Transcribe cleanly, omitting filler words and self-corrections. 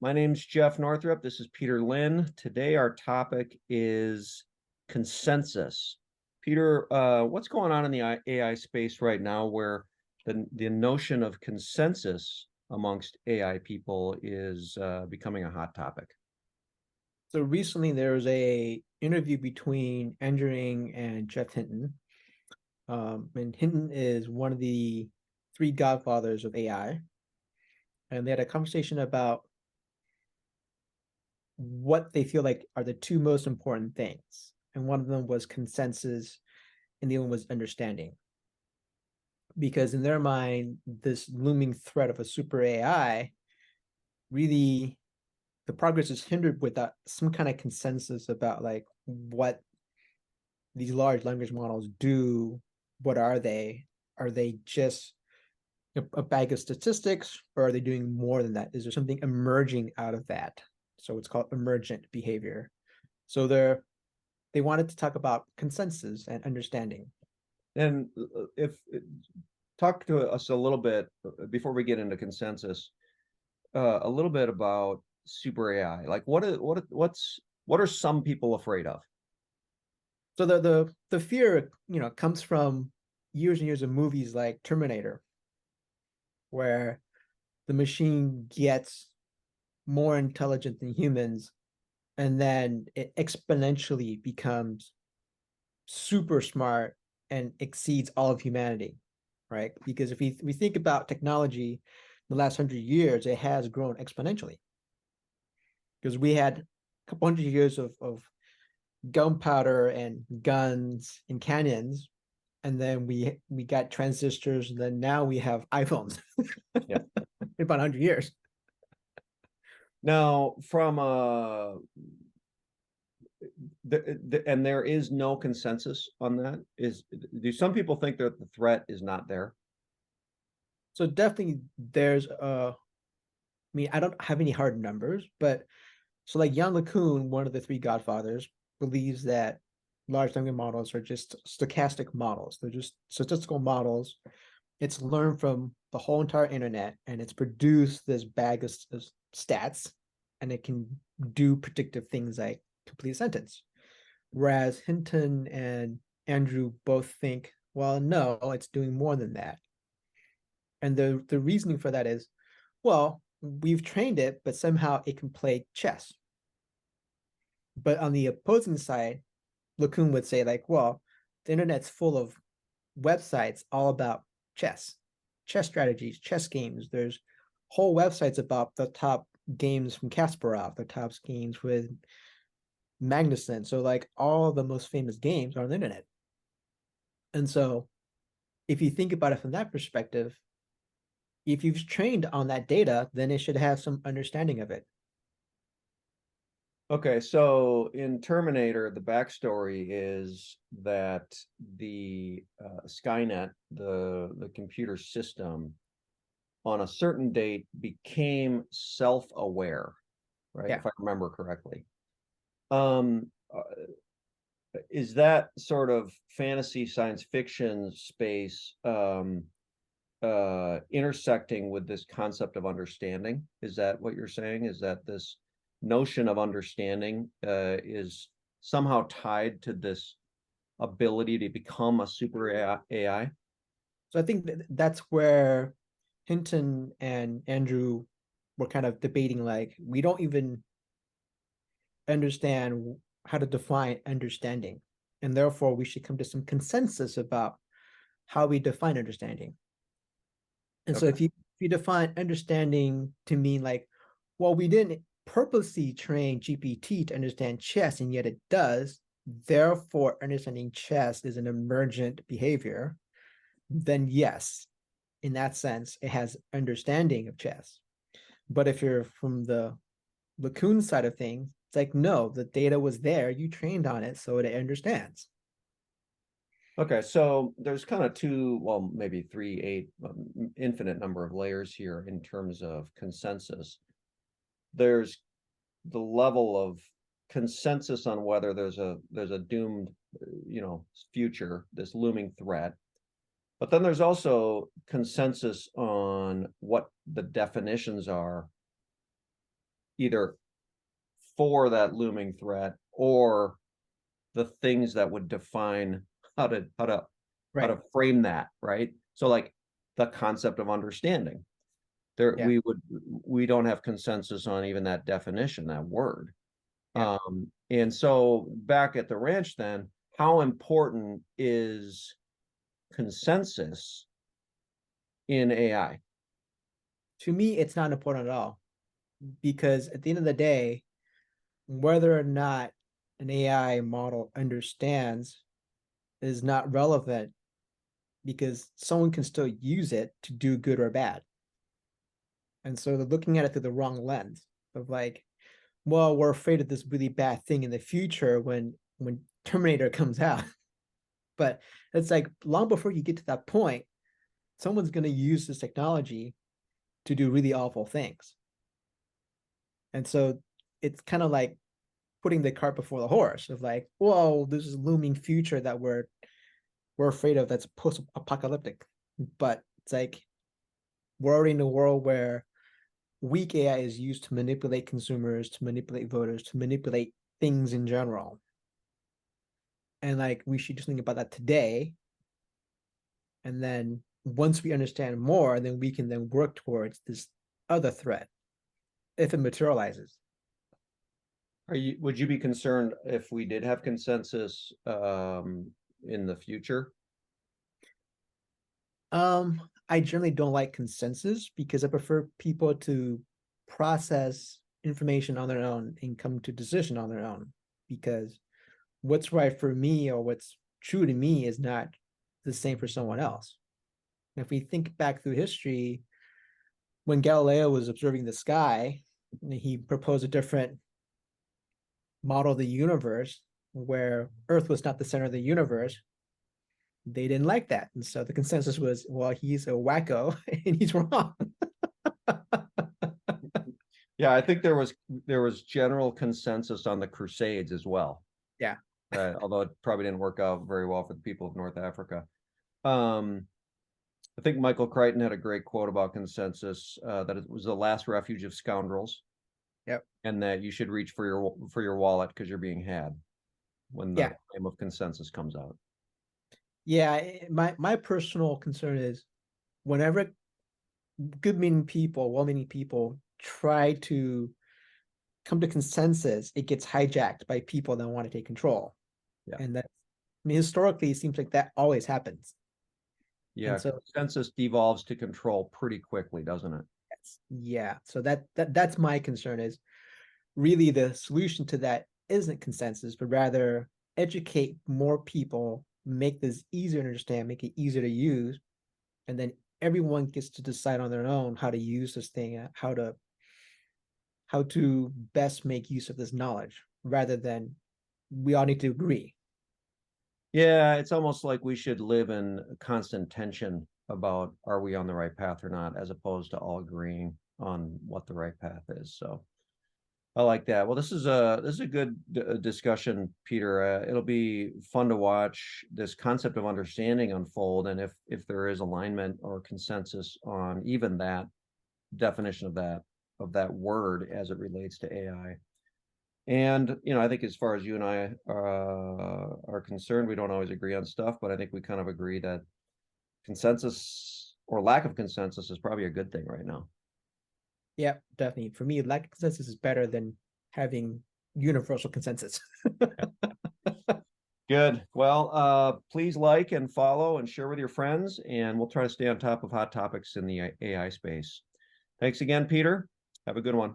My name's Jeff Northrup. This is Peter Lynn. Today, our topic is consensus. Peter, what's going on in the AI space right now where the notion of consensus amongst AI people is becoming a hot topic? So recently there was a interview between Andrew Ng and Jeff Hinton. And Hinton is one of the three godfathers of AI. And they had a conversation about what they feel like are the two most important things. And one of them was consensus, and the other one was understanding. Because in their mind, this looming threat of a super AI really the progress is hindered without some kind of consensus about like what these large language models do. What are they? Are they just a bag of statistics, or are they doing more than that? Is there something emerging out of that? So it's called emergent behavior. So they wanted to talk about consensus and understanding. And if talk to us a little bit before we get into consensus, a little bit about super AI. Like what are some people afraid of? So the fear, comes from years and years of movies like Terminator, where the machine gets more intelligent than humans, and then it exponentially becomes super smart and exceeds all of humanity, right? Because if we think about technology, the last 100 years, it has grown exponentially. Because we had a couple hundred years of gunpowder and guns and cannons, and then we got transistors, and then now we have iPhones. Yeah. In about 100 years. Now, from and there is no consensus on that. Do some people think that the threat is not there? So definitely there's I mean, I don't have any hard numbers, but so like Jan LeCun, one of the three godfathers, believes that large language models are just stochastic models. They're just statistical models. It's learned from the whole entire internet, and it's produced this bag of stats, and it can do predictive things like complete a sentence. Whereas Hinton and Andrew both think, well, no, it's doing more than that. And the reasoning for that is, well, we've trained it, but somehow it can play chess. But on the opposing side, LeCun would say, like, well, the internet's full of websites all about chess strategies, chess games. There's whole websites about the top games from Kasparov, the top games with Magnuson. So like all the most famous games are on the internet. And so if you think about it from that perspective, if you've trained on that data, then it should have some understanding of it. Okay, so in Terminator, the backstory is that the Skynet, the computer system, on a certain date became self-aware, right? Yeah. If I remember correctly. Um, uh, is that sort of fantasy science fiction space intersecting with this concept of understanding? Is that what you're saying? Is that this notion of understanding is somehow tied to this ability to become a super AI? So I think that's where Hinton and Andrew were kind of debating, like, we don't even understand how to define understanding. And therefore, we should come to some consensus about how we define understanding. And so Okay. if you define understanding to mean like, well, we didn't purposely train GPT to understand chess, and yet it does, therefore understanding chess is an emergent behavior, then yes, in that sense, it has understanding of chess. But if you're from the LeCun side of things, it's like, no, the data was there, you trained on it, so it understands. Okay, so there's kind of two, well, maybe three, eight, infinite number of layers here in terms of consensus. There's the level of consensus on whether there's a doomed, future, this looming threat. But then there's also consensus on what the definitions are either for that looming threat or the things that would define how to how to how Right. to frame that, right? So like the concept of understanding. There Yeah. we don't have consensus on even that definition, that word. Yeah. And so back at the ranch then, how important is consensus in AI? To me, it's not important at all because at the end of the day, whether or not an AI model understands is not relevant because someone can still use it to do good or bad. And so they're looking at it through the wrong lens of like, well, we're afraid of this really bad thing in the future when Terminator comes out. But it's like long before you get to that point, someone's going to use this technology to do really awful things. And so it's kind of like putting the cart before the horse of like, whoa, this is looming future that we're afraid of that's post-apocalyptic. But it's like we're already in a world where weak AI is used to manipulate consumers, to manipulate voters, to manipulate things in general. And like we should just think about that today. And then once we understand more, then we can then work towards this other threat if it materializes. Would you be concerned if we did have consensus in the future? I generally don't like consensus because I prefer people to process information on their own and come to decision on their own. Because what's right for me or what's true to me is not the same for someone else. And if we think back through history, when Galileo was observing the sky, he proposed a different model of the universe where Earth was not the center of the universe. They didn't like that. And so the consensus was, well, he's a wacko and he's wrong. Yeah, I think there was general consensus on the Crusades as well. Yeah. Although it probably didn't work out very well for the people of North Africa. Um, I think Michael Crichton had a great quote about consensus, that it was the last refuge of scoundrels, Yep. and that you should reach for your wallet because you're being had when the Yeah. claim of consensus comes out. Yeah. My personal concern is whenever good meaning people, well meaning people try to come to consensus, it gets hijacked by people that want to take control. Yeah. And that, I mean, historically, it seems like that always happens. Yeah, And so consensus devolves to control pretty quickly, doesn't it? yeah. So that's my concern is really the solution to that isn't consensus, but rather educate more people, make this easier to understand, make it easier to use, and then everyone gets to decide on their own how to use this thing, how to best make use of this knowledge, rather than we all need to agree. Yeah, it's almost like we should live in constant tension about are we on the right path or not, as opposed to all agreeing on what the right path is. So I like that. Well, this is a good discussion, Peter. It'll be fun to watch this concept of understanding unfold, and if there is alignment or consensus on even that definition of that word as it relates to AI. And I think as far as you and I are concerned, we don't always agree on stuff, but I think we kind of agree that consensus or lack of consensus is probably a good thing right now. Yeah, definitely. For me, lack of consensus is better than having universal consensus. Good. Well, please like and follow and share with your friends, and we'll try to stay on top of hot topics in the AI space. Thanks again, Peter. Have a good one.